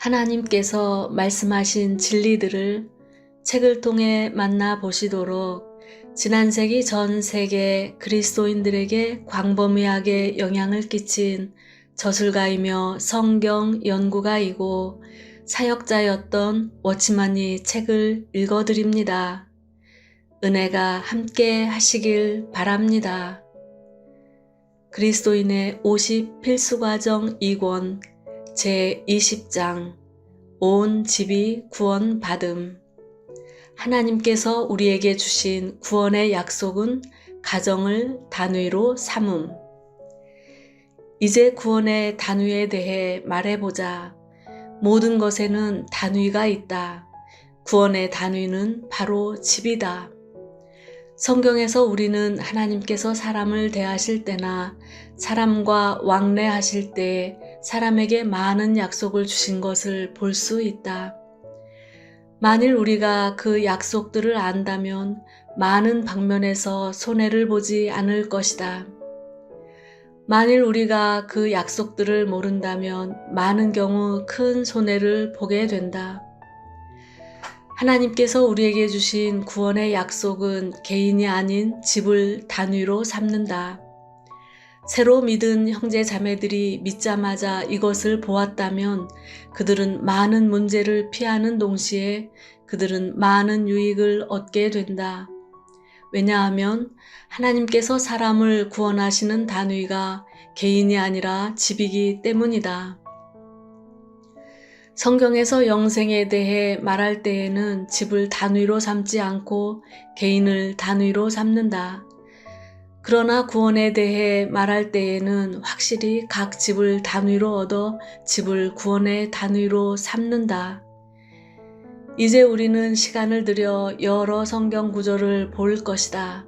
하나님께서 말씀하신 진리들을 책을 통해 만나 보시도록 지난 세기 전 세계 그리스도인들에게 광범위하게 영향을 끼친 저술가이며 성경 연구가이고 사역자였던 워치만이 책을 읽어드립니다. 은혜가 함께 하시길 바랍니다. 그리스도인의 50 필수과정 2권 제20장 온 집이 구원받음. 하나님께서 우리에게 주신 구원의 약속은 가정을 단위로 삼음. 이제 구원의 단위에 대해 말해보자. 모든 것에는 단위가 있다. 구원의 단위는 바로 집이다. 성경에서 우리는 하나님께서 사람을 대하실 때나 사람과 왕래하실 때 사람에게 많은 약속을 주신 것을 볼 수 있다. 만일 우리가 그 약속들을 안다면 많은 방면에서 손해를 보지 않을 것이다. 만일 우리가 그 약속들을 모른다면 많은 경우 큰 손해를 보게 된다. 하나님께서 우리에게 주신 구원의 약속은 개인이 아닌 집을 단위로 삼는다. 새로 믿은 형제 자매들이 믿자마자 이것을 보았다면 그들은 많은 문제를 피하는 동시에 그들은 많은 유익을 얻게 된다. 왜냐하면 하나님께서 사람을 구원하시는 단위가 개인이 아니라 집이기 때문이다. 성경에서 영생에 대해 말할 때에는 집을 단위로 삼지 않고 개인을 단위로 삼는다. 그러나 구원에 대해 말할 때에는 확실히 각 집을 단위로 얻어 집을 구원의 단위로 삼는다. 이제 우리는 시간을 들여 여러 성경 구절을 볼 것이다.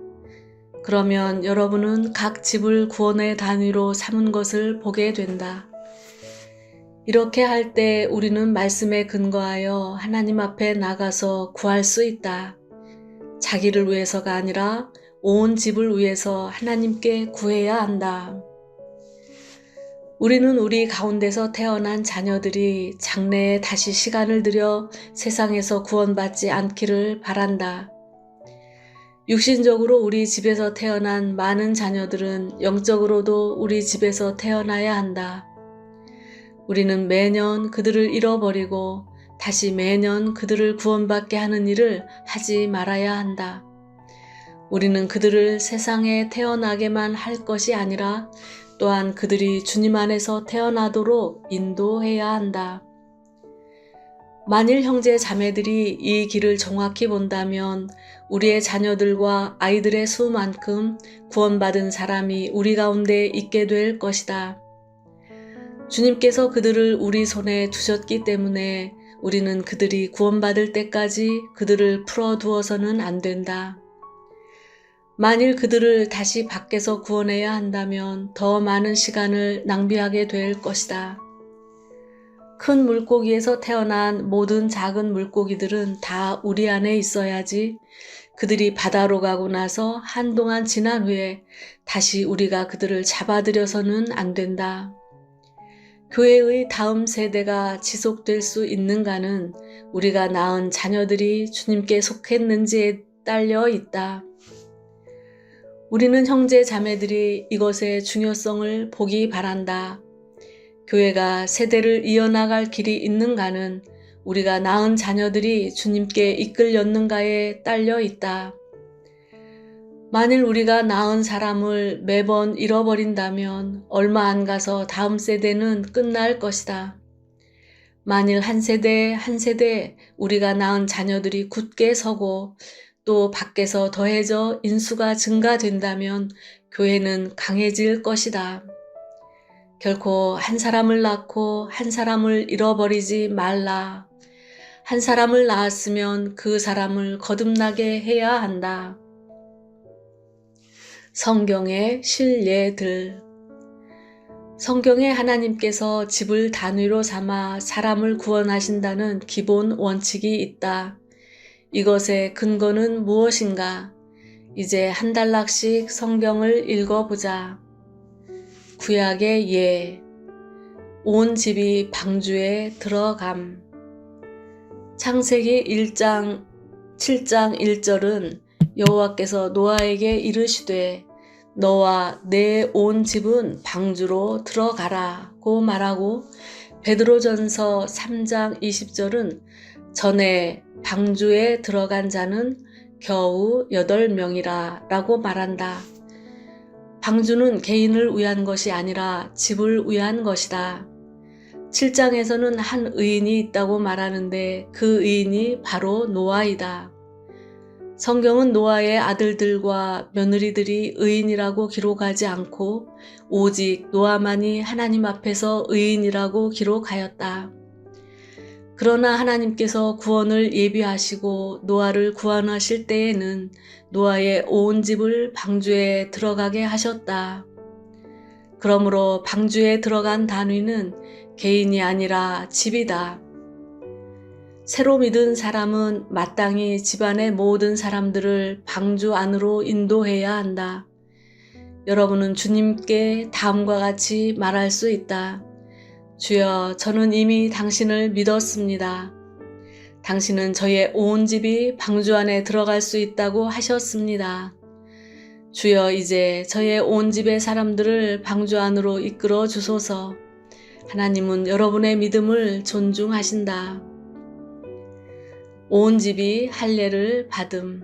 그러면 여러분은 각 집을 구원의 단위로 삼은 것을 보게 된다. 이렇게 할 때 우리는 말씀에 근거하여 하나님 앞에 나가서 구할 수 있다. 자기를 위해서가 아니라 온 집을 위해서 하나님께 구해야 한다. 우리는 우리 가운데서 태어난 자녀들이 장래에 다시 시간을 들여 세상에서 구원받지 않기를 바란다. 육신적으로 우리 집에서 태어난 많은 자녀들은 영적으로도 우리 집에서 태어나야 한다. 우리는 매년 그들을 잃어버리고 다시 매년 그들을 구원받게 하는 일을 하지 말아야 한다. 우리는 그들을 세상에 태어나게만 할 것이 아니라 또한 그들이 주님 안에서 태어나도록 인도해야 한다. 만일 형제 자매들이 이 길을 정확히 본다면 우리의 자녀들과 아이들의 수만큼 구원받은 사람이 우리 가운데 있게 될 것이다. 주님께서 그들을 우리 손에 두셨기 때문에 우리는 그들이 구원받을 때까지 그들을 풀어두어서는 안 된다. 만일 그들을 다시 밖에서 구원해야 한다면 더 많은 시간을 낭비하게 될 것이다. 큰 물고기에서 태어난 모든 작은 물고기들은 다 우리 안에 있어야지 그들이 바다로 가고 나서 한동안 지난 후에 다시 우리가 그들을 잡아들여서는 안 된다. 교회의 다음 세대가 지속될 수 있는가는 우리가 낳은 자녀들이 주님께 속했는지에 딸려 있다. 우리는 형제 자매들이 이것의 중요성을 보기 바란다. 교회가 세대를 이어나갈 길이 있는가는 우리가 낳은 자녀들이 주님께 이끌렸는가에 딸려 있다. 만일 우리가 낳은 사람을 매번 잃어버린다면 얼마 안 가서 다음 세대는 끝날 것이다. 만일 한 세대 한 세대 우리가 낳은 자녀들이 굳게 서고 또 밖에서 더해져 인수가 증가된다면 교회는 강해질 것이다. 결코 한 사람을 낳고 한 사람을 잃어버리지 말라. 한 사람을 낳았으면 그 사람을 거듭나게 해야 한다. 성경의 실례들. 성경에 하나님께서 집을 단위로 삼아 사람을 구원하신다는 기본 원칙이 있다. 이것의 근거는 무엇인가? 이제 한 단락씩 성경을 읽어보자. 구약의 예. 온 집이 방주에 들어감. 창세기 1장 7장 1절은 여호와께서 노아에게 이르시되 너와 내 온 집은 방주로 들어가라고 말하고, 베드로전서 3장 20절은 전에 방주에 들어간 자는 겨우 8명이라 라고 말한다. 방주는 개인을 위한 것이 아니라 집을 위한 것이다. 7장에서는 한 의인이 있다고 말하는데 그 의인이 바로 노아이다. 성경은 노아의 아들들과 며느리들이 의인이라고 기록하지 않고 오직 노아만이 하나님 앞에서 의인이라고 기록하였다. 그러나 하나님께서 구원을 예비하시고 노아를 구원하실 때에는 노아의 온 집을 방주에 들어가게 하셨다. 그러므로 방주에 들어간 단위는 개인이 아니라 집이다. 새로 믿은 사람은 마땅히 집안의 모든 사람들을 방주 안으로 인도해야 한다. 여러분은 주님께 다음과 같이 말할 수 있다. 주여, 저는 이미 당신을 믿었습니다. 당신은 저의 온 집이 방주 안에 들어갈 수 있다고 하셨습니다. 주여, 이제 저의 온 집의 사람들을 방주 안으로 이끌어 주소서. 하나님은 여러분의 믿음을 존중하신다. 온 집이 할례를 받음.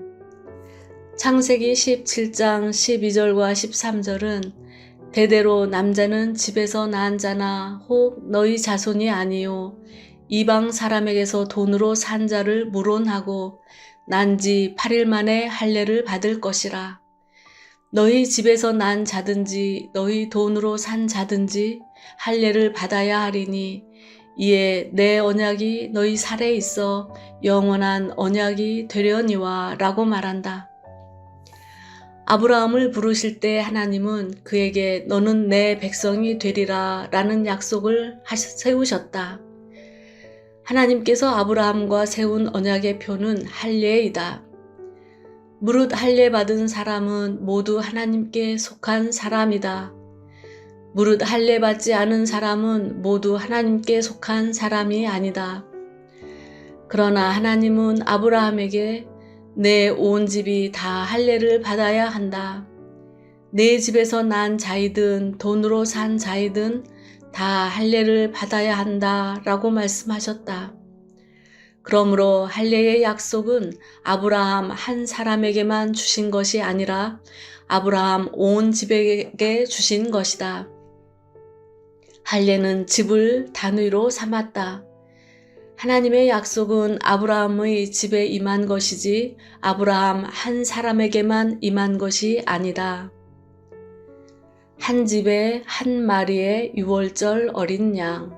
창세기 17장 12절과 13절은 대대로 남자는 집에서 난 자나 혹 너희 자손이 아니요 이방 사람에게서 돈으로 산 자를 물온하고 난 지 8일 만에 할례를 받을 것이라. 너희 집에서 난 자든지 너희 돈으로 산 자든지 할례를 받아야 하리니 이에 내 언약이 너희 살에 있어 영원한 언약이 되려니와 라고 말한다. 아브라함을 부르실 때 하나님은 그에게 너는 내 백성이 되리라 라는 약속을 세우셨다. 하나님께서 아브라함과 세운 언약의 표는 할례이다. 무릇 할례 받은 사람은 모두 하나님께 속한 사람이다. 무릇 할례 받지 않은 사람은 모두 하나님께 속한 사람이 아니다. 그러나 하나님은 아브라함에게 내 온 집이 다 할례를 받아야 한다. 내 집에서 난 자이든 돈으로 산 자이든 다 할례를 받아야 한다 라고 말씀하셨다. 그러므로 할례의 약속은 아브라함 한 사람에게만 주신 것이 아니라 아브라함 온 집에게 주신 것이다. 할례는 집을 단위로 삼았다. 하나님의 약속은 아브라함의 집에 임한 것이지 아브라함 한 사람에게만 임한 것이 아니다. 한 집에 한 마리의 유월절 어린 양.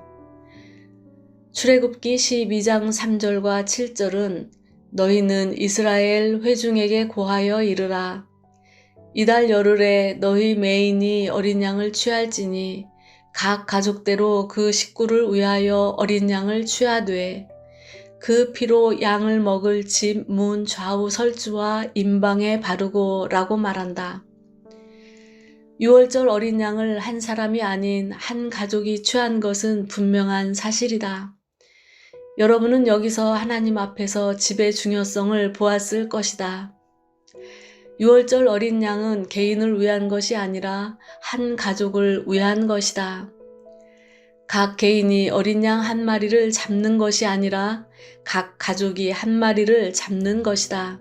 출애굽기 12장 3절과 7절은 너희는 이스라엘 회중에게 고하여 이르라. 이달 열흘에 너희 매인이 어린 양을 취할지니 각 가족대로 그 식구를 위하여 어린 양을 취하되 그 피로 양을 먹을 집 문 좌우 설주와 임방에 바르고 라고 말한다. 유월절 어린 양을 한 사람이 아닌 한 가족이 취한 것은 분명한 사실이다. 여러분은 여기서 하나님 앞에서 집의 중요성을 보았을 것이다. 유월절 어린 양은 개인을 위한 것이 아니라 한 가족을 위한 것이다. 각 개인이 어린 양 한 마리를 잡는 것이 아니라 각 가족이 한 마리를 잡는 것이다.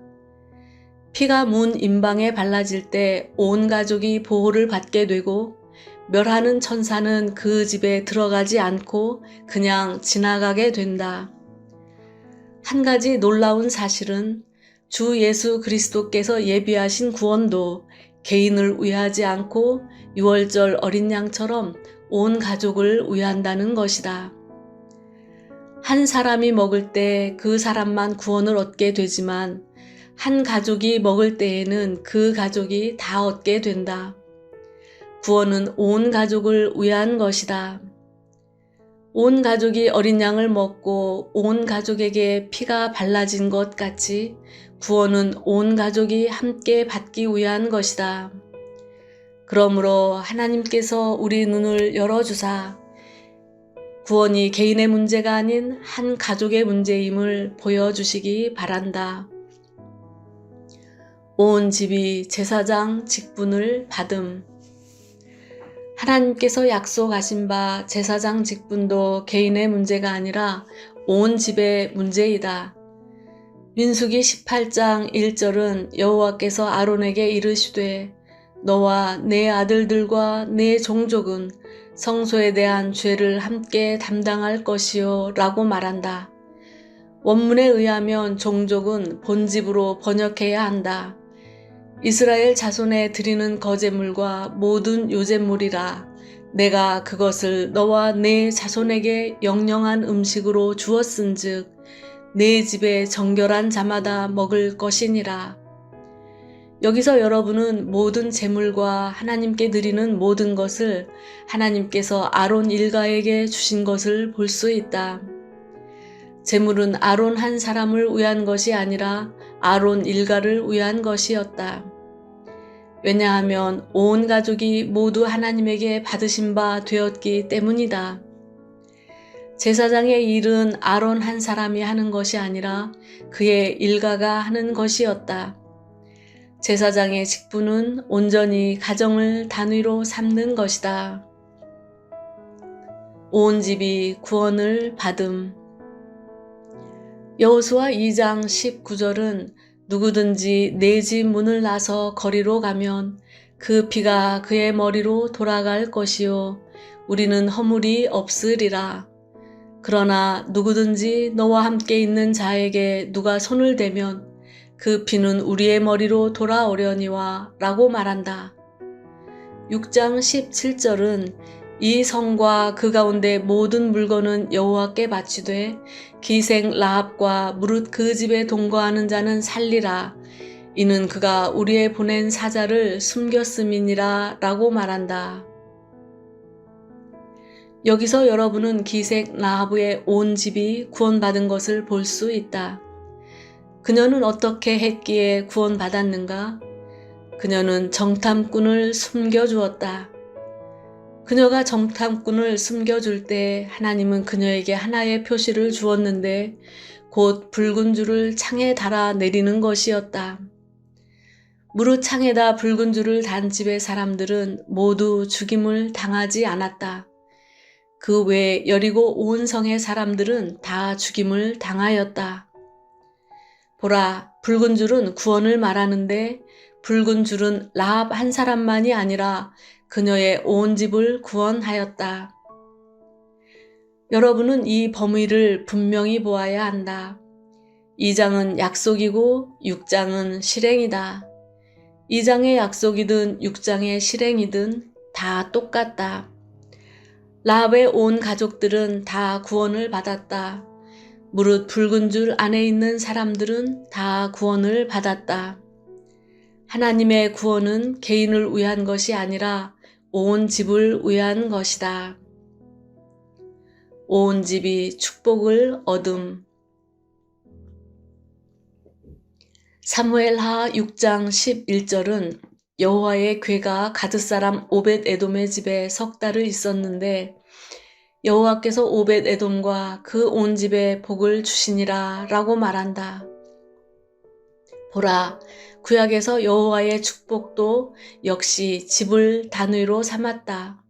피가 문 임방에 발라질 때 온 가족이 보호를 받게 되고 멸하는 천사는 그 집에 들어가지 않고 그냥 지나가게 된다. 한 가지 놀라운 사실은 주 예수 그리스도께서 예비하신 구원도 개인을 위하지 않고 유월절 어린 양처럼 온 가족을 위한다는 것이다. 한 사람이 먹을 때 그 사람만 구원을 얻게 되지만 한 가족이 먹을 때에는 그 가족이 다 얻게 된다. 구원은 온 가족을 위한 것이다. 온 가족이 어린 양을 먹고 온 가족에게 피가 발라진 것 같이 구원은 온 가족이 함께 받기 위한 것이다. 그러므로 하나님께서 우리 눈을 열어주사 구원이 개인의 문제가 아닌 한 가족의 문제임을 보여주시기 바란다. 온 집이 제사장 직분을 받음. 하나님께서 약속하신 바 제사장 직분도 개인의 문제가 아니라 온 집의 문제이다. 민수기 18장 1절은 여호와께서 아론에게 이르시되 너와 내 아들들과 내 종족은 성소에 대한 죄를 함께 담당할 것이요 라고 말한다. 원문에 의하면 종족은 본집으로 번역해야 한다. 이스라엘 자손에 드리는 거제물과 모든 요제물이라 내가 그것을 너와 내 자손에게 영영한 음식으로 주었은즉 내 집에 정결한 자마다 먹을 것이니라. 여기서 여러분은 모든 제물과 하나님께 드리는 모든 것을 하나님께서 아론 일가에게 주신 것을 볼 수 있다. 제물은 아론 한 사람을 위한 것이 아니라 아론 일가를 위한 것이었다. 왜냐하면 온 가족이 모두 하나님에게 받으신 바 되었기 때문이다. 제사장의 일은 아론 한 사람이 하는 것이 아니라 그의 일가가 하는 것이었다. 제사장의 직분은 온전히 가정을 단위로 삼는 것이다. 온 집이 구원을 받음. 여호수아 2장 19절은 누구든지 내 집 문을 나서 거리로 가면 그 피가 그의 머리로 돌아갈 것이요 우리는 허물이 없으리라. 그러나 누구든지 너와 함께 있는 자에게 누가 손을 대면 그 피는 우리의 머리로 돌아오려니와 라고 말한다. 6장 17절은 이 성과 그 가운데 모든 물건은 여호와께 바치되 기생 라합과 무릇 그 집에 동거하는 자는 살리라. 이는 그가 우리의 보낸 사자를 숨겼음이니라 라고 말한다. 여기서 여러분은 기생 라합의 온 집이 구원받은 것을 볼 수 있다. 그녀는 어떻게 했기에 구원받았는가? 그녀는 정탐꾼을 숨겨주었다. 그녀가 정탐꾼을 숨겨줄 때 하나님은 그녀에게 하나의 표시를 주었는데 곧 붉은 줄을 창에 달아 내리는 것이었다. 무릇 창에다 붉은 줄을 단 집의 사람들은 모두 죽임을 당하지 않았다. 그 외에 여리고 온 성의 사람들은 다 죽임을 당하였다. 보라, 붉은 줄은 구원을 말하는데 붉은 줄은 라합 한 사람만이 아니라 그녀의 온 집을 구원하였다. 여러분은 이 범위를 분명히 보아야 한다. 2장은 약속이고 6장은 실행이다. 2장의 약속이든 6장의 실행이든 다 똑같다. 라합의 온 가족들은 다 구원을 받았다. 무릇 붉은 줄 안에 있는 사람들은 다 구원을 받았다. 하나님의 구원은 개인을 위한 것이 아니라 온 집을 위한 것이다. 온 집이 축복을 얻음. 사무엘하 6장 11절은 여호와의 궤가 가드 사람 오벳 에돔의 집에 석 달을 있었는데 여호와께서 오벳 에돔과 그 온 집에 복을 주시니라 라고 말한다. 보라, 구약에서 여호와의 축복도 역시 집을 단위로 삼았다.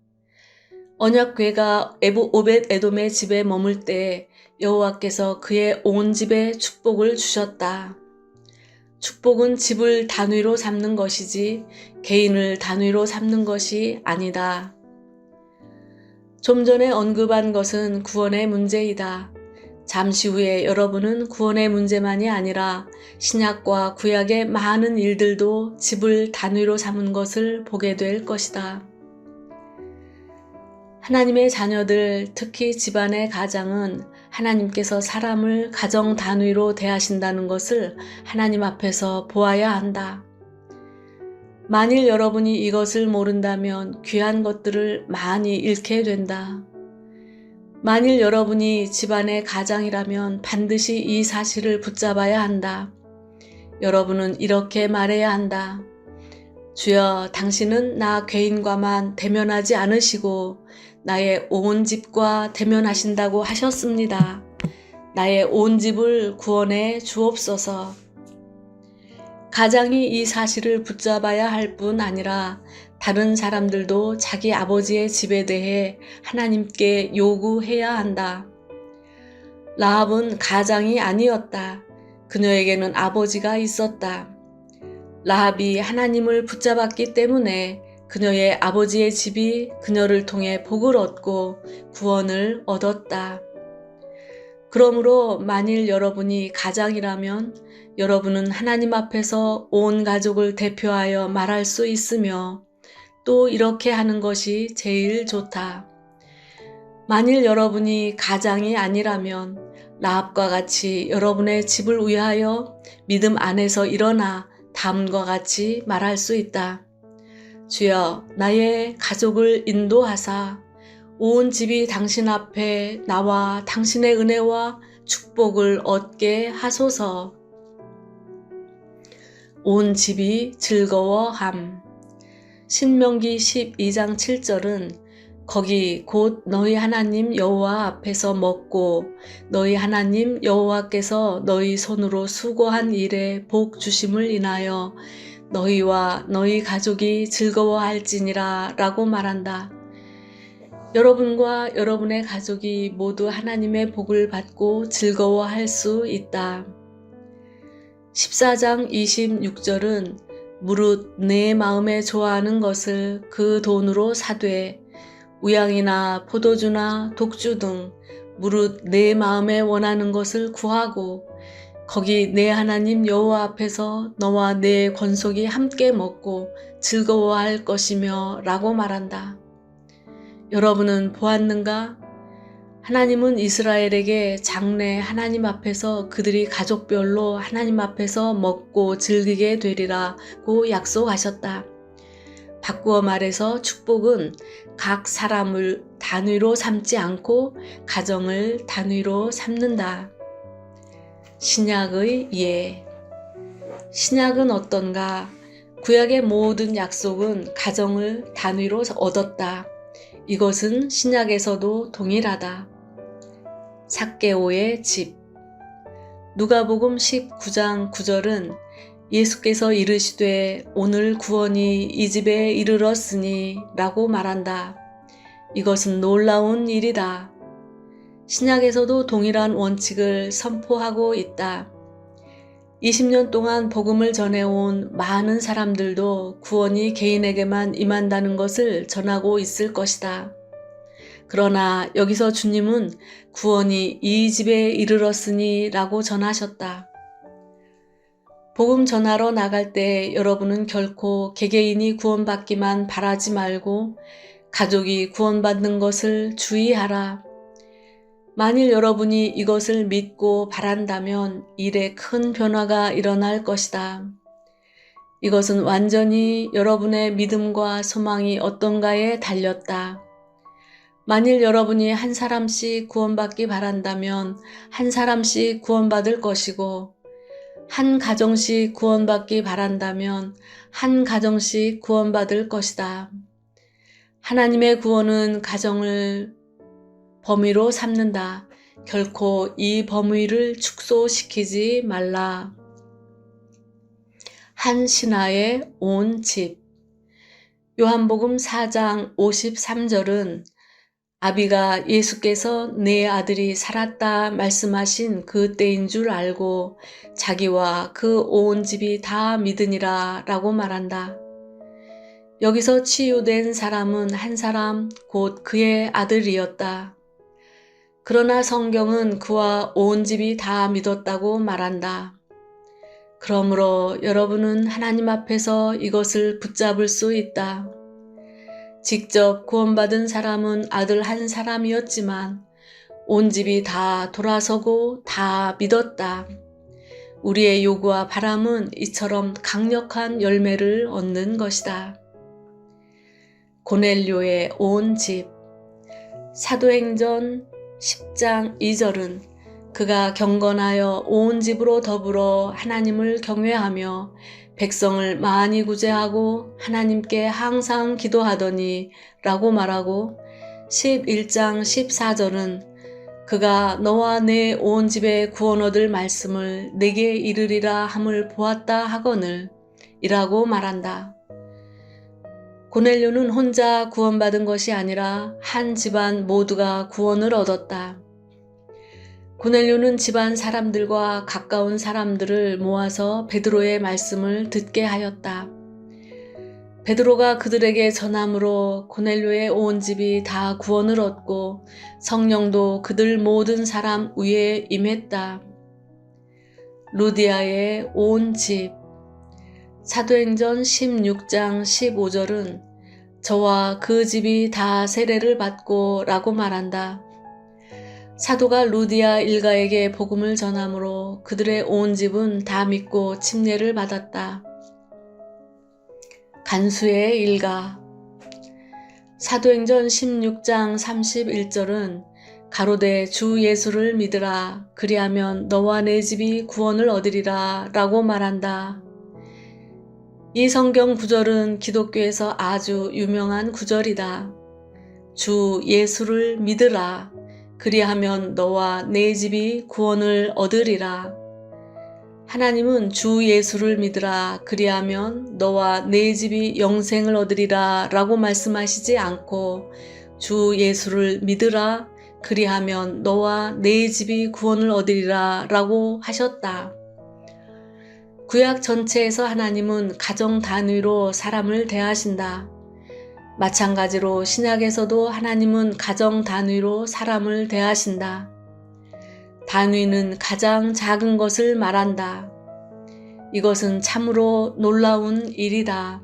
언약궤가 오벳 에돔의 집에 머물 때 여호와께서 그의 온 집에 축복을 주셨다. 축복은 집을 단위로 삼는 것이지 개인을 단위로 삼는 것이 아니다. 좀 전에 언급한 것은 구원의 문제이다. 잠시 후에 여러분은 구원의 문제만이 아니라 신약과 구약의 많은 일들도 집을 단위로 삼은 것을 보게 될 것이다. 하나님의 자녀들, 특히 집안의 가장은 하나님께서 사람을 가정 단위로 대하신다는 것을 하나님 앞에서 보아야 한다. 만일 여러분이 이것을 모른다면 귀한 것들을 많이 잃게 된다. 만일 여러분이 집안의 가장이라면 반드시 이 사실을 붙잡아야 한다. 여러분은 이렇게 말해야 한다. 주여, 당신은 나 죄인과만 대면하지 않으시고 나의 온 집과 대면하신다고 하셨습니다. 나의 온 집을 구원해 주옵소서. 가장이 이 사실을 붙잡아야 할 뿐 아니라 다른 사람들도 자기 아버지의 집에 대해 하나님께 요구해야 한다. 라합은 가장이 아니었다. 그녀에게는 아버지가 있었다. 라합이 하나님을 붙잡았기 때문에 그녀의 아버지의 집이 그녀를 통해 복을 얻고 구원을 얻었다. 그러므로 만일 여러분이 가장이라면 여러분은 하나님 앞에서 온 가족을 대표하여 말할 수 있으며 또 이렇게 하는 것이 제일 좋다. 만일 여러분이 가장이 아니라면 라합과 같이 여러분의 집을 위하여 믿음 안에서 일어나 다음과 같이 말할 수 있다. 주여, 나의 가족을 인도하사 온 집이 당신 앞에 나와 당신의 은혜와 축복을 얻게 하소서. 온 집이 즐거워함. 신명기 12장 7절은 거기 곧 너희 하나님 여호와 앞에서 먹고 너희 하나님 여호와께서 너희 손으로 수고한 일에 복 주심을 인하여 너희와 너희 가족이 즐거워할지니라 라고 말한다. 여러분과 여러분의 가족이 모두 하나님의 복을 받고 즐거워할 수 있다. 14장 26절은 무릇 내 마음에 좋아하는 것을 그 돈으로 사되 우양이나 포도주나 독주 등 무릇 내 마음에 원하는 것을 구하고 거기 내 하나님 여호와 앞에서 너와 내 권속이 함께 먹고 즐거워할 것이며 라고 말한다. 여러분은 보았는가? 하나님은 이스라엘에게 장래 하나님 앞에서 그들이 가족별로 하나님 앞에서 먹고 즐기게 되리라고 약속하셨다. 바꾸어 말해서 축복은 각 사람을 단위로 삼지 않고 가정을 단위로 삼는다. 신약의 예. 신약은 어떤가? 구약의 모든 약속은 가정을 단위로 얻었다. 이것은 신약에서도 동일하다. 삭개오의 집. 누가복음 19장 9절은 예수께서 이르시되 오늘 구원이 이 집에 이르렀으니 라고 말한다. 이것은 놀라운 일이다. 신약에서도 동일한 원칙을 선포하고 있다. 20년 동안 복음을 전해온 많은 사람들도 구원이 개인에게만 임한다는 것을 전하고 있을 것이다. 그러나 여기서 주님은 구원이 이 집에 이르렀으니 라고 전하셨다. 복음 전하러 나갈 때 여러분은 결코 개개인이 구원받기만 바라지 말고 가족이 구원받는 것을 주의하라. 만일 여러분이 이것을 믿고 바란다면 일에 큰 변화가 일어날 것이다. 이것은 완전히 여러분의 믿음과 소망이 어떤가에 달렸다. 만일 여러분이 한 사람씩 구원받기 바란다면 한 사람씩 구원받을 것이고 한 가정씩 구원받기 바란다면 한 가정씩 구원받을 것이다. 하나님의 구원은 가정을 범위로 삼는다. 결코 이 범위를 축소시키지 말라. 한 신하의 온 집. 요한복음 4장 53절은 아비가 예수께서 내 아들이 살았다 말씀하신 그 때인 줄 알고 자기와 그 온 집이 다 믿으니라 라고 말한다. 여기서 치유된 사람은 한 사람 곧 그의 아들이었다. 그러나 성경은 그와 온 집이 다 믿었다고 말한다. 그러므로 여러분은 하나님 앞에서 이것을 붙잡을 수 있다. 직접 구원받은 사람은 아들 한 사람이었지만 온 집이 다 돌아서고 다 믿었다. 우리의 요구와 바람은 이처럼 강력한 열매를 얻는 것이다. 고넬료의 온 집. 사도행전 10장 2절은 그가 경건하여 온 집으로 더불어 하나님을 경외하며 백성을 많이 구제하고 하나님께 항상 기도하더니 라고 말하고 11장 14절은 그가 너와 내 온 집에 구원 얻을 말씀을 내게 이르리라 함을 보았다 하거늘 이라고 말한다. 고넬료는 혼자 구원받은 것이 아니라 한 집안 모두가 구원을 얻었다. 고넬료는 집안 사람들과 가까운 사람들을 모아서 베드로의 말씀을 듣게 하였다. 베드로가 그들에게 전함으로 고넬료의 온 집이 다 구원을 얻고 성령도 그들 모든 사람 위에 임했다. 루디아의 온 집. 사도행전 16장 15절은 저와 그 집이 다 세례를 받고 라고 말한다. 사도가 루디아 일가에게 복음을 전함으로 그들의 온 집은 다 믿고 침례를 받았다. 간수의 일가. 사도행전 16장 31절은 가로되 주 예수를 믿으라 그리하면 너와 내 집이 구원을 얻으리라 라고 말한다. 이 성경 구절은 기독교에서 아주 유명한 구절이다. 주 예수를 믿으라 그리하면 너와 내 집이 구원을 얻으리라. 하나님은 주 예수를 믿으라 그리하면 너와 내 집이 영생을 얻으리라 라고 말씀하시지 않고 주 예수를 믿으라 그리하면 너와 내 집이 구원을 얻으리라 라고 하셨다. 구약 전체에서 하나님은 가정 단위로 사람을 대하신다. 마찬가지로 신약에서도 하나님은 가정 단위로 사람을 대하신다. 단위는 가장 작은 것을 말한다. 이것은 참으로 놀라운 일이다.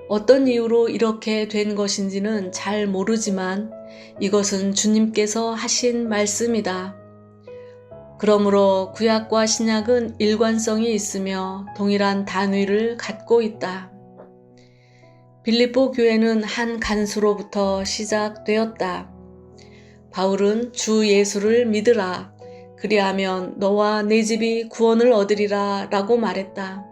어떤 이유로 이렇게 된 것인지는 잘 모르지만 이것은 주님께서 하신 말씀이다. 그러므로 구약과 신약은 일관성이 있으며 동일한 단위를 갖고 있다. 빌립보 교회는 한 간수로부터 시작되었다. 바울은 주 예수를 믿으라 그리하면 너와 내 집이 구원을 얻으리라 라고 말했다.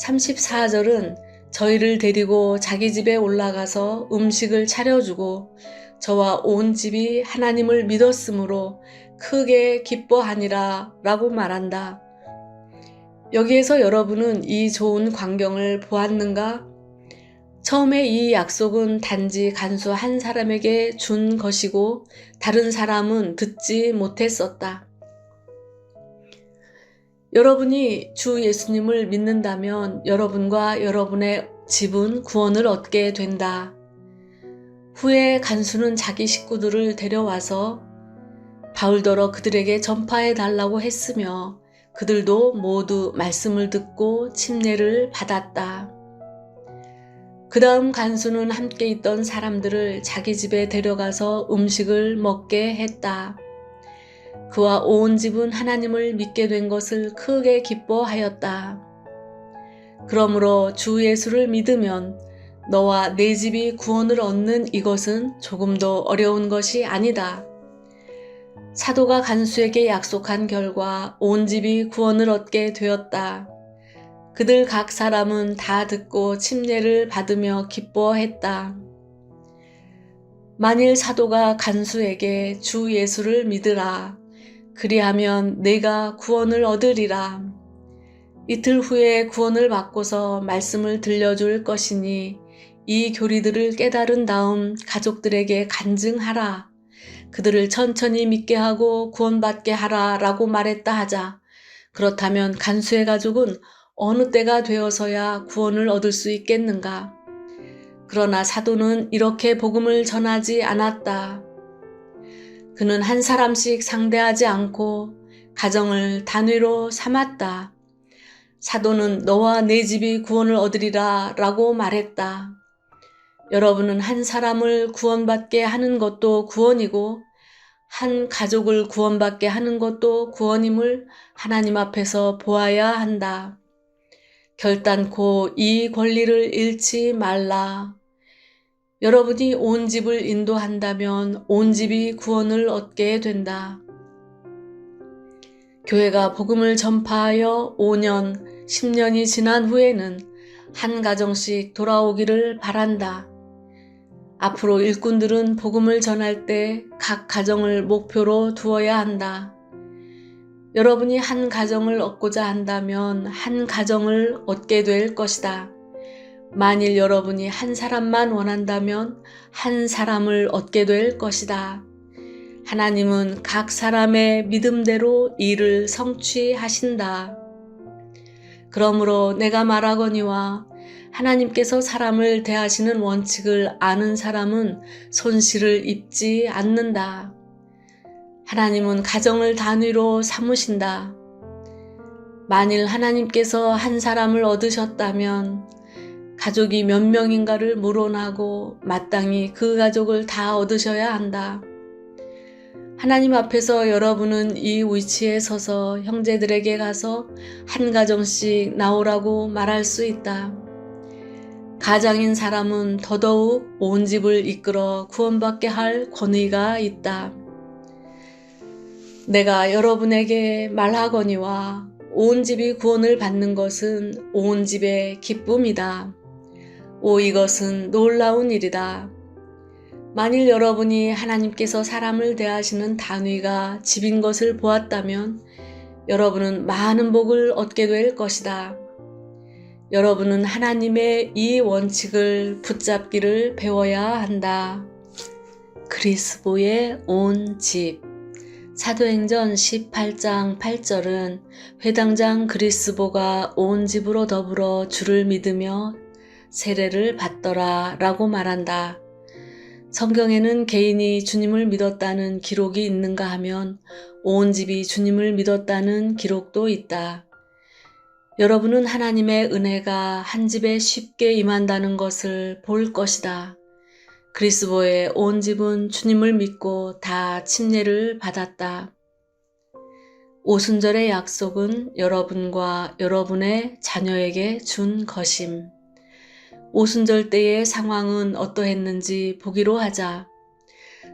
34절은 저희를 데리고 자기 집에 올라가서 음식을 차려주고 저와 온 집이 하나님을 믿었으므로 크게 기뻐하니라 라고 말한다. 여기에서 여러분은 이 좋은 광경을 보았는가? 처음에 이 약속은 단지 간수 한 사람에게 준 것이고 다른 사람은 듣지 못했었다. 여러분이 주 예수님을 믿는다면 여러분과 여러분의 집은 구원을 얻게 된다. 후에 간수는 자기 식구들을 데려와서 바울더러 그들에게 전파해 달라고 했으며 그들도 모두 말씀을 듣고 침례를 받았다. 그 다음 간수는 함께 있던 사람들을 자기 집에 데려가서 음식을 먹게 했다. 그와 온 집은 하나님을 믿게 된 것을 크게 기뻐하였다. 그러므로 주 예수를 믿으면 너와 내 집이 구원을 얻는 이것은 조금도 어려운 것이 아니다. 사도가 간수에게 약속한 결과 온 집이 구원을 얻게 되었다. 그들 각 사람은 다 듣고 침례를 받으며 기뻐했다. 만일 사도가 간수에게 주 예수를 믿으라 그리하면 내가 구원을 얻으리라. 이틀 후에 구원을 받고서 말씀을 들려줄 것이니 이 교리들을 깨달은 다음 가족들에게 간증하라. 그들을 천천히 믿게 하고 구원받게 하라 라고 말했다 하자. 그렇다면 간수의 가족은 어느 때가 되어서야 구원을 얻을 수 있겠는가? 그러나 사도는 이렇게 복음을 전하지 않았다. 그는 한 사람씩 상대하지 않고 가정을 단위로 삼았다. 사도는 너와 내 집이 구원을 얻으리라 라고 말했다. 여러분은 한 사람을 구원받게 하는 것도 구원이고 한 가족을 구원받게 하는 것도 구원임을 하나님 앞에서 보아야 한다. 결단코 이 권리를 잃지 말라. 여러분이 온 집을 인도한다면 온 집이 구원을 얻게 된다. 교회가 복음을 전파하여 5년, 10년이 지난 후에는 한 가정씩 돌아오기를 바란다. 앞으로 일꾼들은 복음을 전할 때 각 가정을 목표로 두어야 한다. 여러분이 한 가정을 얻고자 한다면 한 가정을 얻게 될 것이다. 만일 여러분이 한 사람만 원한다면 한 사람을 얻게 될 것이다. 하나님은 각 사람의 믿음대로 일을 성취하신다. 그러므로 내가 말하거니와 하나님께서 사람을 대하시는 원칙을 아는 사람은 손실을 입지 않는다. 하나님은 가정을 단위로 삼으신다. 만일 하나님께서 한 사람을 얻으셨다면 가족이 몇 명인가를 물어나고 마땅히 그 가족을 다 얻으셔야 한다. 하나님 앞에서 여러분은 이 위치에 서서 형제들에게 가서 한 가정씩 나오라고 말할 수 있다. 가장인 사람은 더더욱 온 집을 이끌어 구원받게 할 권위가 있다. 내가 여러분에게 말하거니와 온 집이 구원을 받는 것은 온 집의 기쁨이다. 오, 이것은 놀라운 일이다. 만일 여러분이 하나님께서 사람을 대하시는 단위가 집인 것을 보았다면 여러분은 많은 복을 얻게 될 것이다. 여러분은 하나님의 이 원칙을 붙잡기를 배워야 한다. 그리스도의 온 집. 사도행전 18장 8절은 회당장 그리스도가 온 집으로 더불어 주를 믿으며 세례를 받더라 라고 말한다. 성경에는 개인이 주님을 믿었다는 기록이 있는가 하면 온 집이 주님을 믿었다는 기록도 있다. 여러분은 하나님의 은혜가 한 집에 쉽게 임한다는 것을 볼 것이다. 그리스도의 온 집은 주님을 믿고 다 침례를 받았다. 오순절의 약속은 여러분과 여러분의 자녀에게 준 것임. 오순절 때의 상황은 어떠했는지 보기로 하자.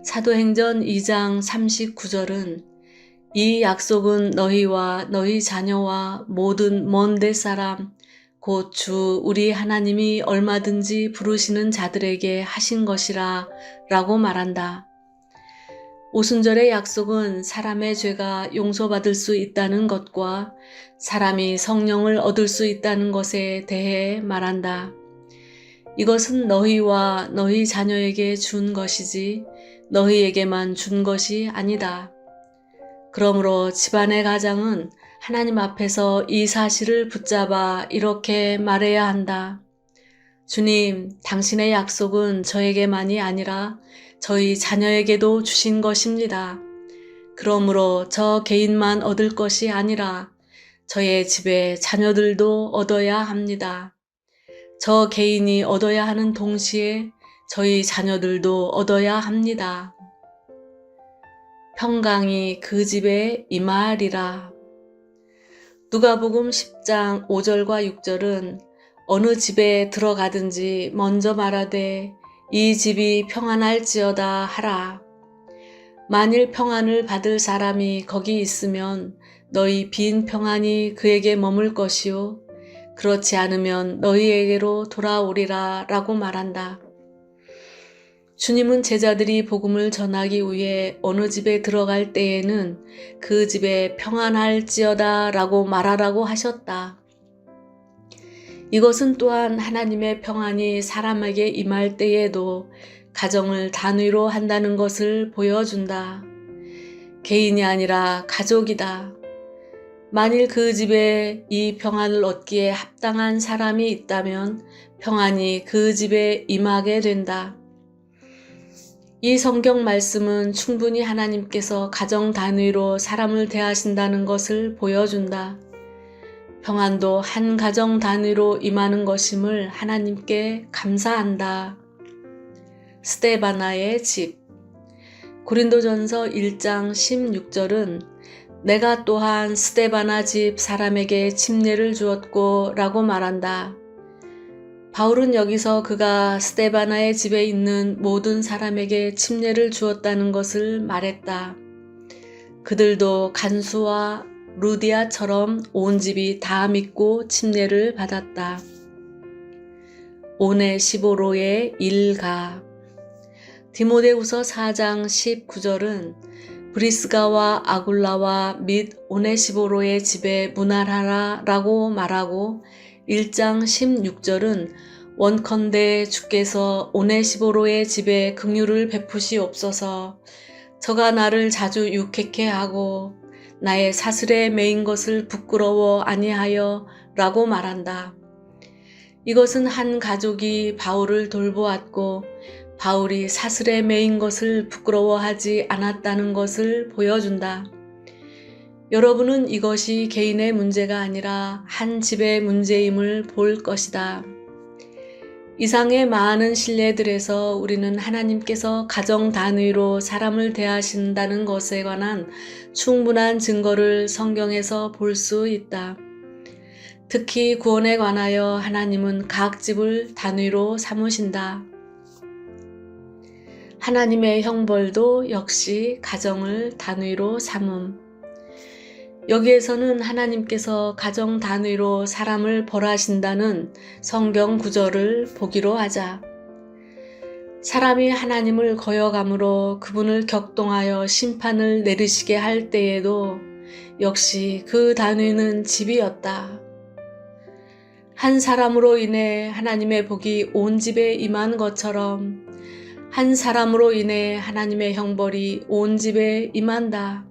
사도행전 2장 39절은 이 약속은 너희와 너희 자녀와 모든 먼 데 사람 곧 주 우리 하나님이 얼마든지 부르시는 자들에게 하신 것이라 라고 말한다. 오순절의 약속은 사람의 죄가 용서받을 수 있다는 것과 사람이 성령을 얻을 수 있다는 것에 대해 말한다. 이것은 너희와 너희 자녀에게 준 것이지 너희에게만 준 것이 아니다. 그러므로 집안의 가장은 하나님 앞에서 이 사실을 붙잡아 이렇게 말해야 한다. 주님, 당신의 약속은 저에게만이 아니라 저희 자녀에게도 주신 것입니다. 그러므로 저 개인만 얻을 것이 아니라 저의 집의 자녀들도 얻어야 합니다. 저 개인이 얻어야 하는 동시에 저희 자녀들도 얻어야 합니다. 평강이 그 집에 임하리라. 누가복음 10장 5절과 6절은 어느 집에 들어가든지 먼저 말하되 이 집이 평안할지어다 하라. 만일 평안을 받을 사람이 거기 있으면 너희 빈 평안이 그에게 머물 것이요 그렇지 않으면 너희에게로 돌아오리라 라고 말한다. 주님은 제자들이 복음을 전하기 위해 어느 집에 들어갈 때에는 그 집에 평안할지어다 라고 말하라고 하셨다. 이것은 또한 하나님의 평안이 사람에게 임할 때에도 가정을 단위로 한다는 것을 보여준다. 개인이 아니라 가족이다. 만일 그 집에 이 평안을 얻기에 합당한 사람이 있다면 평안이 그 집에 임하게 된다. 이 성경 말씀은 충분히 하나님께서 가정 단위로 사람을 대하신다는 것을 보여준다. 평안도 한 가정 단위로 임하는 것임을 하나님께 감사한다. 스데바나의 집. 고린도전서 1장 16절은 내가 또한 스데바나 집 사람에게 침례를 주었고 라고 말한다. 바울은 여기서 그가 스데바나의 집에 있는 모든 사람에게 침례를 주었다는 것을 말했다. 그들도 간수와 루디아처럼 온 집이 다 믿고 침례를 받았다. 오네시보로의 일가. 디모데후서 4장 19절은 브리스가와 아굴라와 및 오네시보로의 집에 문안하라 라고 말하고 1장 16절은 원컨대 주께서 오네시보로의 집에 긍휼을 베푸시옵소서. 저가 나를 자주 유쾌케 하고 나의 사슬에 매인 것을 부끄러워 아니하여 라고 말한다. 이것은 한 가족이 바울을 돌보았고 바울이 사슬에 매인 것을 부끄러워하지 않았다는 것을 보여준다. 여러분은 이것이 개인의 문제가 아니라 한 집의 문제임을 볼 것이다. 이상의 많은 신뢰들에서 우리는 하나님께서 가정 단위로 사람을 대하신다는 것에 관한 충분한 증거를 성경에서 볼 수 있다. 특히 구원에 관하여 하나님은 각 집을 단위로 삼으신다. 하나님의 형벌도 역시 가정을 단위로 삼음. 여기에서는 하나님께서 가정 단위로 사람을 벌하신다는 성경 구절을 보기로 하자. 사람이 하나님을 거역함으로 그분을 격동하여 심판을 내리시게 할 때에도 역시 그 단위는 집이었다. 한 사람으로 인해 하나님의 복이 온 집에 임한 것처럼 한 사람으로 인해 하나님의 형벌이 온 집에 임한다.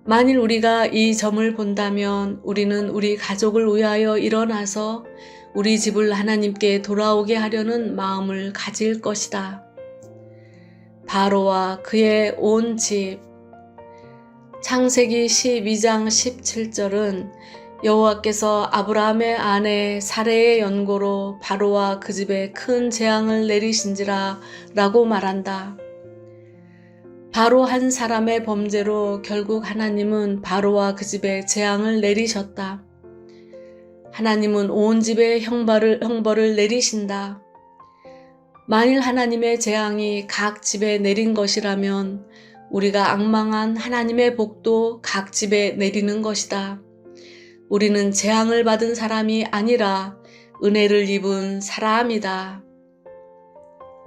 만일 우리가 이 점을 본다면 우리는 우리 가족을 위하여 일어나서 우리 집을 하나님께 돌아오게 하려는 마음을 가질 것이다. 바로와 그의 온 집. 창세기 12장 17절은 여호와께서 아브라함의 아내 사레의 연고로 바로와 그 집에 큰 재앙을 내리신지라 라고 말한다. 바로 한 사람의 범죄로 결국 하나님은 바로와 그 집에 재앙을 내리셨다. 하나님은 온 집에 형벌을 내리신다. 만일 하나님의 재앙이 각 집에 내린 것이라면 우리가 앙망한 하나님의 복도 각 집에 내리는 것이다. 우리는 재앙을 받은 사람이 아니라 은혜를 입은 사람이다.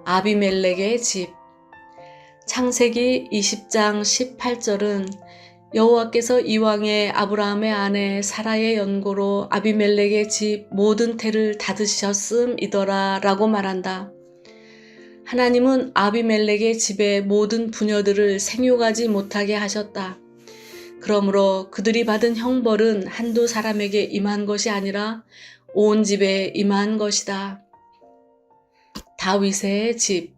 아비멜렉의 집. 창세기 20장 18절은 여호와께서 이왕에 아브라함의 아내 사라의 연고로 아비멜렉의 집 모든 태를 닫으셨음이더라 라고 말한다. 하나님은 아비멜렉의 집의 모든 부녀들을 생육하지 못하게 하셨다. 그러므로 그들이 받은 형벌은 한두 사람에게 임한 것이 아니라 온 집에 임한 것이다. 다윗의 집.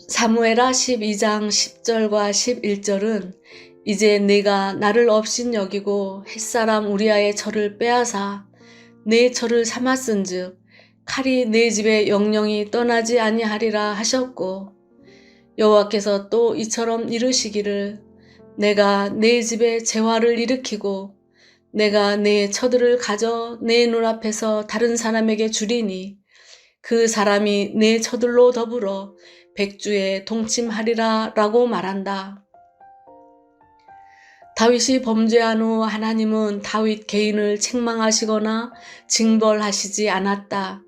사무엘하 12장 10절과 11절은 이제 네가 나를 업신 여기고 햇사람 우리아의 철을 빼앗아 내 철을 삼았은즉 칼이 내 집에 영영이 떠나지 아니하리라 하셨고 여호와께서 또 이처럼 이르시기를 내가 내 집에 재화를 일으키고 내가 내 처들을 가져 내 눈앞에서 다른 사람에게 주리니 그 사람이 내 처들로 더불어 백주에 동침하리라 라고 말한다. 다윗이 범죄한 후 하나님은 다윗 개인을 책망하시거나 징벌하시지 않았다.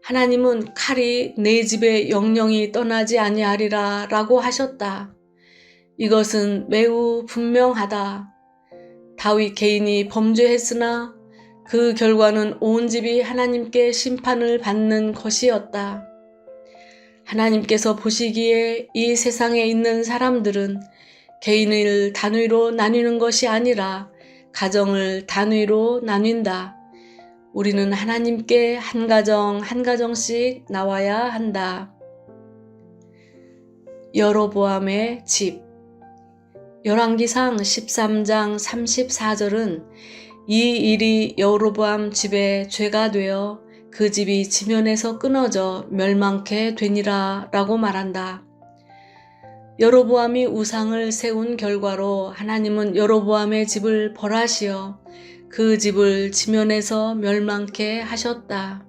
하나님은 칼이 내 집에 영영이 떠나지 아니하리라 라고 하셨다. 이것은 매우 분명하다. 다윗 개인이 범죄했으나 그 결과는 온 집이 하나님께 심판을 받는 것이었다. 하나님께서 보시기에 이 세상에 있는 사람들은 개인을 단위로 나뉘는 것이 아니라 가정을 단위로 나뉜다. 우리는 하나님께 한 가정 한 가정씩 나와야 한다. 여로보암의 집. 열왕기상 13장 34절은 이 일이 여로보암 집에 죄가 되어 그 집이 지면에서 끊어져 멸망케 되니라 라고 말한다. 여로보암이 우상을 세운 결과로 하나님은 여로보암의 집을 벌하시어 그 집을 지면에서 멸망케 하셨다.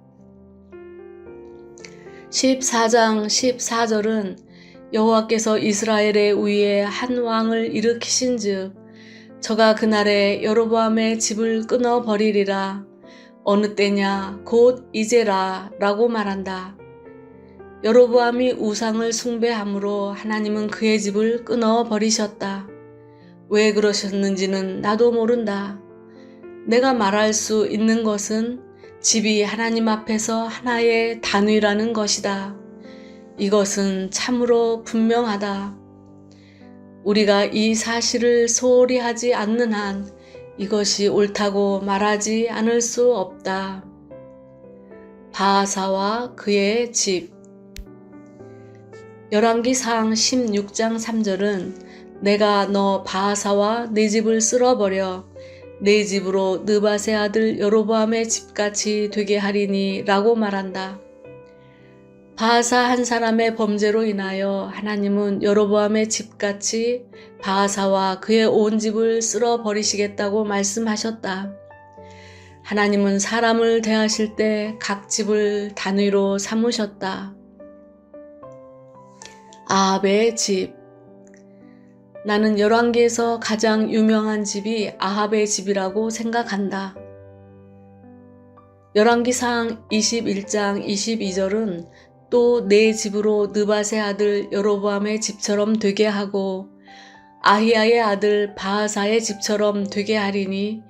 14장 14절은 여호와께서 이스라엘의 위에 한 왕을 일으키신즉 저가 그날에 여로보암의 집을 끊어버리리라. 어느 때냐 곧 이제라 라고 말한다. 여로보암이 우상을 숭배함으로 하나님은 그의 집을 끊어 버리셨다. 왜 그러셨는지는 나도 모른다. 내가 말할 수 있는 것은 집이 하나님 앞에서 하나의 단위라는 것이다. 이것은 참으로 분명하다. 우리가 이 사실을 소홀히 하지 않는 한 이것이 옳다고 말하지 않을 수 없다. 바하사와 그의 집. 열왕기상 16장 3절은 내가 너 바하사와 네 집을 쓸어버려 네 집으로 느밧의 아들 여로보암의 집같이 되게 하리니 라고 말한다. 바하사 한 사람의 범죄로 인하여 하나님은 여로보암의 집같이 바하사와 그의 온 집을 쓸어버리시겠다고 말씀하셨다. 하나님은 사람을 대하실 때 각 집을 단위로 삼으셨다. 아합의 집. 나는 열왕기에서 가장 유명한 집이 아합의 집이라고 생각한다. 열왕기상 21장 22절은 또 내 집으로 느밧의 아들 여로보암의 집처럼 되게 하고 아히야의 아들 바하사의 집처럼 되게 하리니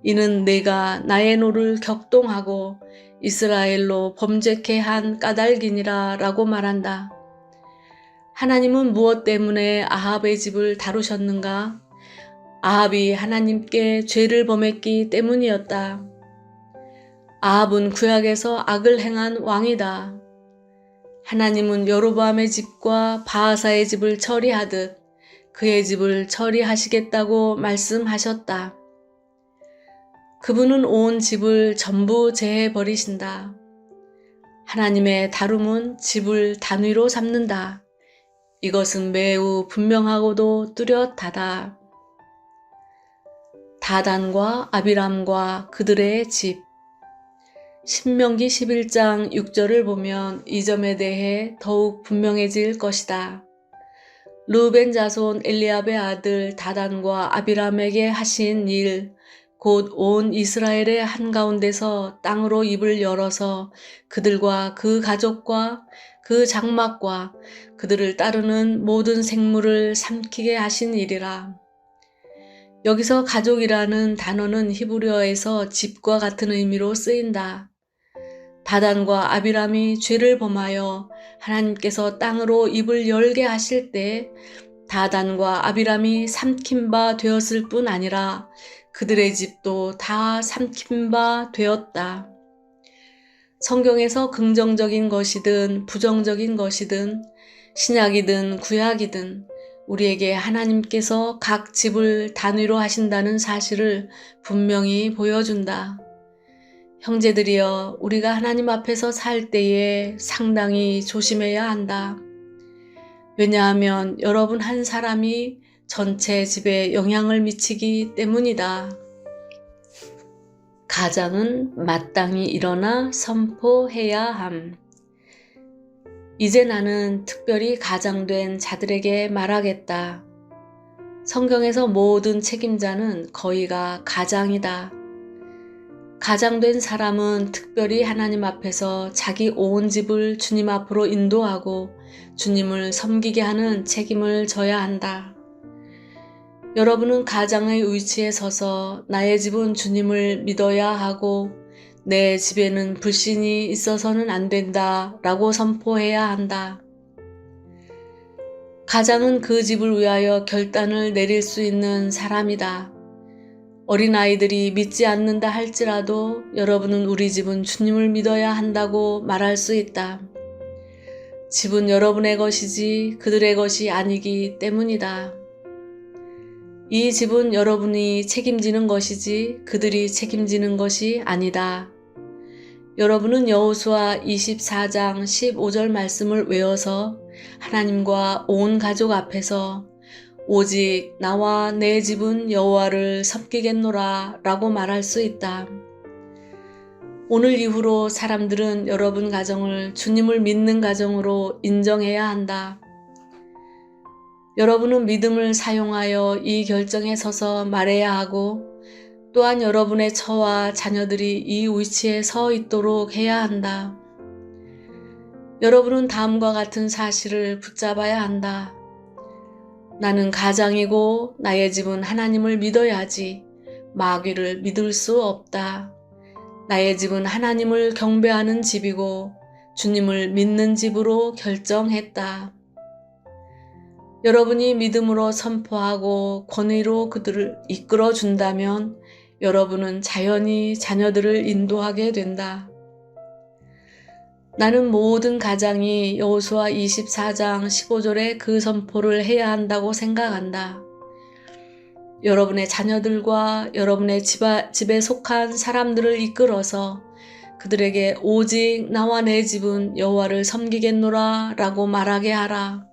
이는 내가 나의 노를 격동하고 이스라엘로 범죄케 한 까닭이니라 라고 말한다. 하나님은 무엇 때문에 아합의 집을 다루셨는가? 아합이 하나님께 죄를 범했기 때문이었다. 아합은 구약에서 악을 행한 왕이다. 하나님은 여로보암의 집과 바하사의 집을 처리하듯 그의 집을 처리하시겠다고 말씀하셨다. 그분은 온 집을 전부 제해버리신다. 하나님의 다룸은 집을 단위로 삼는다. 이것은 매우 분명하고도 뚜렷하다. 다단과 아비람과 그들의 집. 신명기 11장 6절을 보면 이 점에 대해 더욱 분명해질 것이다. 르우벤 자손 엘리압의 아들 다단과 아비람에게 하신 일, 곧 온 이스라엘의 한가운데서 땅으로 입을 열어서 그들과 그 가족과 그 장막과 그들을 따르는 모든 생물을 삼키게 하신 일이라. 여기서 가족이라는 단어는 히브리어에서 집과 같은 의미로 쓰인다. 다단과 아비람이 죄를 범하여 하나님께서 땅으로 입을 열게 하실 때 다단과 아비람이 삼킨 바 되었을 뿐 아니라 그들의 집도 다 삼킨 바 되었다. 성경에서 긍정적인 것이든 부정적인 것이든 신약이든 구약이든 우리에게 하나님께서 각 집을 단위로 하신다는 사실을 분명히 보여준다. 형제들이여, 우리가 하나님 앞에서 살 때에 상당히 조심해야 한다. 왜냐하면 여러분 한 사람이 전체 집에 영향을 미치기 때문이다. 가장은 마땅히 일어나 선포해야 함. 이제 나는 특별히 가장된 자들에게 말하겠다. 성경에서 모든 책임자는 거의가 가장이다. 가장된 사람은 특별히 하나님 앞에서 자기 온 집을 주님 앞으로 인도하고 주님을 섬기게 하는 책임을 져야 한다. 여러분은 가장의 위치에 서서 나의 집은 주님을 믿어야 하고 내 집에는 불신이 있어서는 안 된다 라고 선포해야 한다. 가장은 그 집을 위하여 결단을 내릴 수 있는 사람이다. 어린아이들이 믿지 않는다 할지라도 여러분은 우리 집은 주님을 믿어야 한다고 말할 수 있다. 집은 여러분의 것이지 그들의 것이 아니기 때문이다. 이 집은 여러분이 책임지는 것이지 그들이 책임지는 것이 아니다. 여러분은 여호수아 24장 15절 말씀을 외워서 하나님과 온 가족 앞에서 오직 나와 내 집은 여호와를 섬기겠노라 라고 말할 수 있다. 오늘 이후로 사람들은 여러분 가정을 주님을 믿는 가정으로 인정해야 한다. 여러분은 믿음을 사용하여 이 결정에 서서 말해야 하고 또한 여러분의 처와 자녀들이 이 위치에 서 있도록 해야 한다. 여러분은 다음과 같은 사실을 붙잡아야 한다. 나는 가장이고 나의 집은 하나님을 믿어야지 마귀를 믿을 수 없다. 나의 집은 하나님을 경배하는 집이고 주님을 믿는 집으로 결정했다. 여러분이 믿음으로 선포하고 권위로 그들을 이끌어 준다면 여러분은 자연히 자녀들을 인도하게 된다. 나는 모든 가장이 여호수아 24장 15절의 그 선포를 해야 한다고 생각한다. 여러분의 자녀들과 여러분의 집에 속한 사람들을 이끌어서 그들에게 오직 나와 내 집은 여호와를 섬기겠노라 라고 말하게 하라.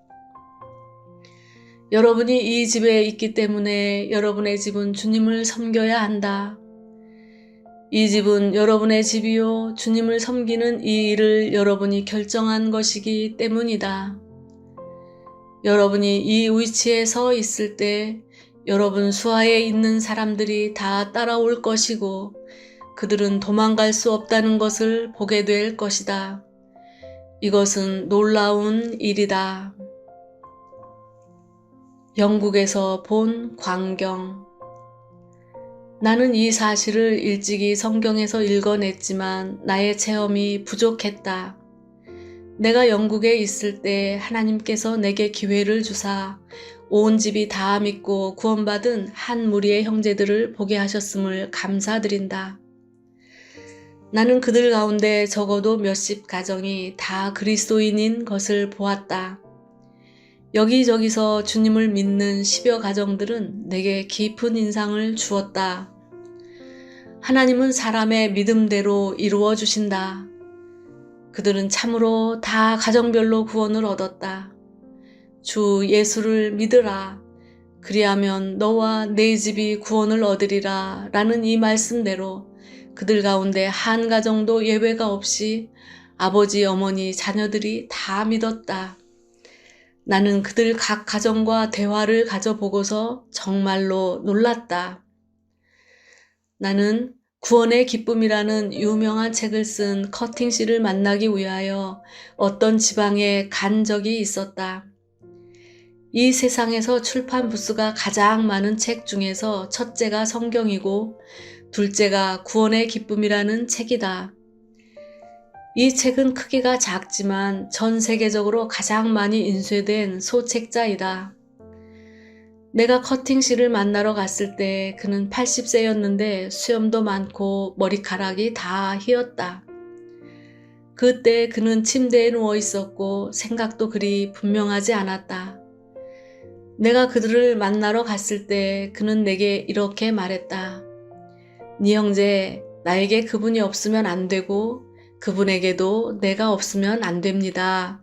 여러분이 이 집에 있기 때문에 여러분의 집은 주님을 섬겨야 한다. 이 집은 여러분의 집이요 주님을 섬기는 이 일을 여러분이 결정한 것이기 때문이다. 여러분이 이 위치에 서 있을 때 여러분 수하에 있는 사람들이 다 따라올 것이고 그들은 도망갈 수 없다는 것을 보게 될 것이다. 이것은 놀라운 일이다. 영국에서 본 광경. 나는 이 사실을 일찍이 성경에서 읽어냈지만 나의 체험이 부족했다. 내가 영국에 있을 때 하나님께서 내게 기회를 주사 온 집이 다 믿고 구원받은 한 무리의 형제들을 보게 하셨음을 감사드린다. 나는 그들 가운데 적어도 몇십 가정이 다 그리스도인인 것을 보았다. 여기저기서 주님을 믿는 10여 가정들은 내게 깊은 인상을 주었다. 하나님은 사람의 믿음대로 이루어 주신다. 그들은 참으로 다 가정별로 구원을 얻었다. 주 예수를 믿으라. 그리하면 너와 네 집이 구원을 얻으리라 라는 이 말씀대로 그들 가운데 한 가정도 예외가 없이 아버지, 어머니, 자녀들이 다 믿었다. 나는 그들 각 가정과 대화를 가져보고서 정말로 놀랐다. 나는 구원의 기쁨이라는 유명한 책을 쓴 커팅 씨를 만나기 위하여 어떤 지방에 간 적이 있었다. 이 세상에서 출판 부수가 가장 많은 책 중에서 첫째가 성경이고 둘째가 구원의 기쁨이라는 책이다. 이 책은 크기가 작지만 전 세계적으로 가장 많이 인쇄된 소책자이다. 내가 커팅 씨를 만나러 갔을 때 그는 80세였는데 수염도 많고 머리카락이 다 휘었다. 그때 그는 침대에 누워 있었고 생각도 그리 분명하지 않았다. 내가 그들을 만나러 갔을 때 그는 내게 이렇게 말했다. 네 형제, 나에게 그분이 없으면 안 되고 그분에게도 내가 없으면 안 됩니다.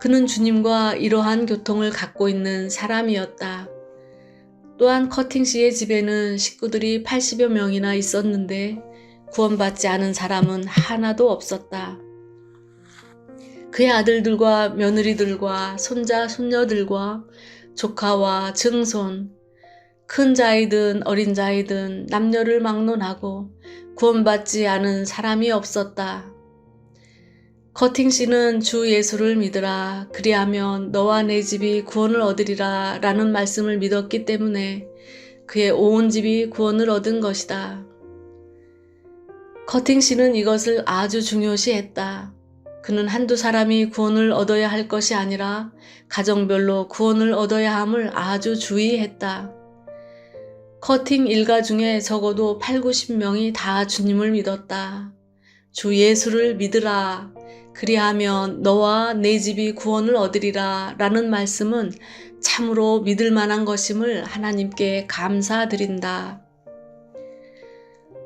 그는 주님과 이러한 교통을 갖고 있는 사람이었다. 또한 커팅 씨의 집에는 식구들이 80여 명이나 있었는데 구원받지 않은 사람은 하나도 없었다. 그의 아들들과 며느리들과 손자, 손녀들과 조카와 증손, 큰 자이든 어린 자이든 남녀를 막론하고 구원받지 않은 사람이 없었다. 커팅 씨는 주 예수를 믿으라. 그리하면 너와 내 집이 구원을 얻으리라 라는 말씀을 믿었기 때문에 그의 온 집이 구원을 얻은 것이다. 커팅 씨는 이것을 아주 중요시했다. 그는 한두 사람이 구원을 얻어야 할 것이 아니라 가정별로 구원을 얻어야 함을 아주 주의했다. 커팅 일가 중에 적어도 8, 90명이 다 주님을 믿었다. 주 예수를 믿으라. 그리하면 너와 내 집이 구원을 얻으리라 라는 말씀은 참으로 믿을 만한 것임을 하나님께 감사드린다.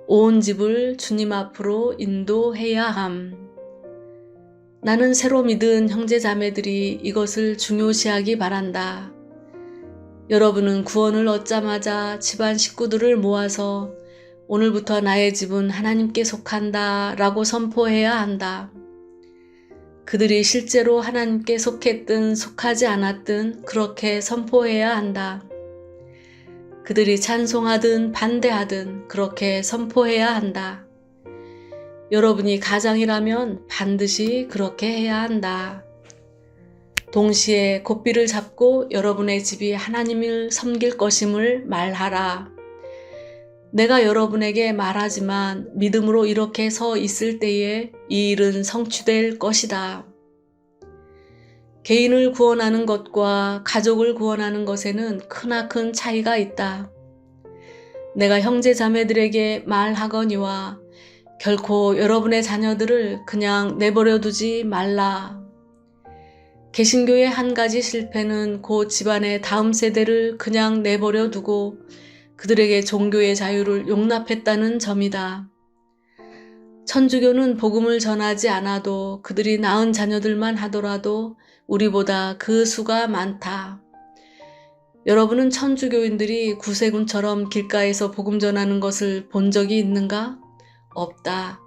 온 집을 주님 앞으로 인도해야 함. 나는 새로 믿은 형제 자매들이 이것을 중요시하기 바란다. 여러분은 구원을 얻자마자 집안 식구들을 모아서 오늘부터 나의 집은 하나님께 속한다 라고 선포해야 한다. 그들이 실제로 하나님께 속했든 속하지 않았든 그렇게 선포해야 한다. 그들이 찬송하든 반대하든 그렇게 선포해야 한다. 여러분이 가장이라면 반드시 그렇게 해야 한다. 동시에 고삐를 잡고 여러분의 집이 하나님을 섬길 것임을 말하라. 내가 여러분에게 말하지만 믿음으로 이렇게 서 있을 때에 이 일은 성취될 것이다. 개인을 구원하는 것과 가족을 구원하는 것에는 크나큰 차이가 있다. 내가 형제 자매들에게 말하거니와 결코 여러분의 자녀들을 그냥 내버려 두지 말라. 개신교의 한 가지 실패는 곧 집안의 다음 세대를 그냥 내버려 두고 그들에게 종교의 자유를 용납했다는 점이다. 천주교는 복음을 전하지 않아도 그들이 낳은 자녀들만 하더라도 우리보다 그 수가 많다. 여러분은 천주교인들이 구세군처럼 길가에서 복음 전하는 것을 본 적이 있는가? 없다.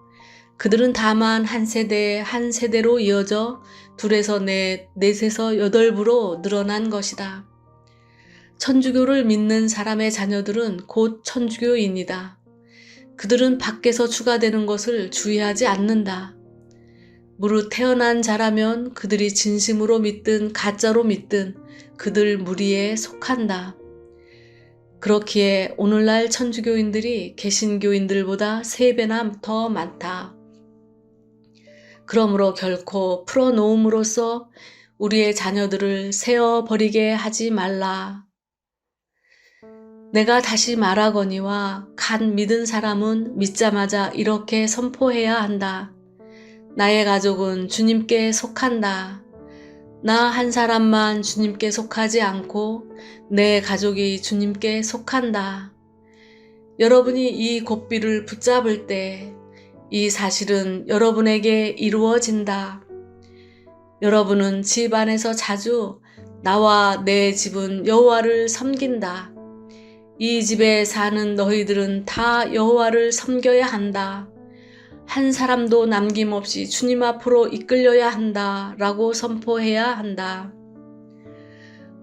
그들은 다만 한 세대로 이어져 둘에서 넷, 넷에서 여덟부로 늘어난 것이다. 천주교를 믿는 사람의 자녀들은 곧 천주교인이다. 그들은 밖에서 추가되는 것을 주의하지 않는다. 무릇 태어난 자라면 그들이 진심으로 믿든 가짜로 믿든 그들 무리에 속한다. 그렇기에 오늘날 천주교인들이 개신교인들보다 3배나 더 많다. 그러므로 결코 풀어놓음으로써 우리의 자녀들을 세어버리게 하지 말라. 내가 다시 말하거니와 간 믿은 사람은 믿자마자 이렇게 선포해야 한다. 나의 가족은 주님께 속한다. 나 한 사람만 주님께 속하지 않고 내 가족이 주님께 속한다. 여러분이 이 고삐를 붙잡을 때 이 사실은 여러분에게 이루어진다. 여러분은 집 안에서 자주 나와 내 집은 여호와를 섬긴다. 이 집에 사는 너희들은 다 여호와를 섬겨야 한다. 한 사람도 남김없이 주님 앞으로 이끌려야 한다. 라고 선포해야 한다.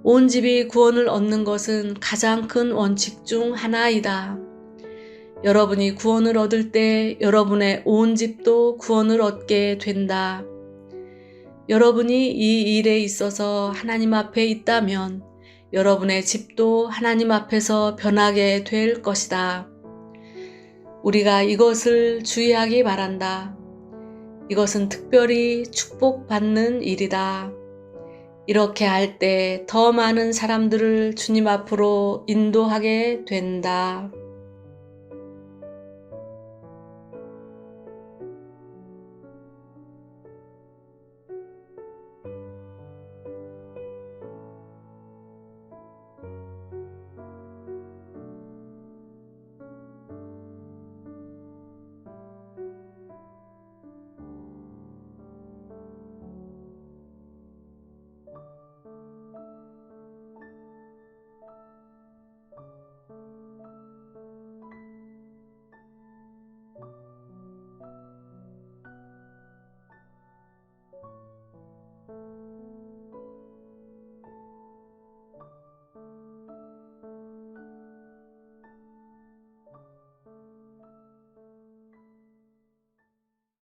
온 집이 구원을 얻는 것은 가장 큰 원칙 중 하나이다. 여러분이 구원을 얻을 때 여러분의 온 집도 구원을 얻게 된다. 여러분이 이 일에 있어서 하나님 앞에 있다면 여러분의 집도 하나님 앞에서 변하게 될 것이다. 우리가 이것을 주의하기 바란다. 이것은 특별히 축복받는 일이다. 이렇게 할 때 더 많은 사람들을 주님 앞으로 인도하게 된다.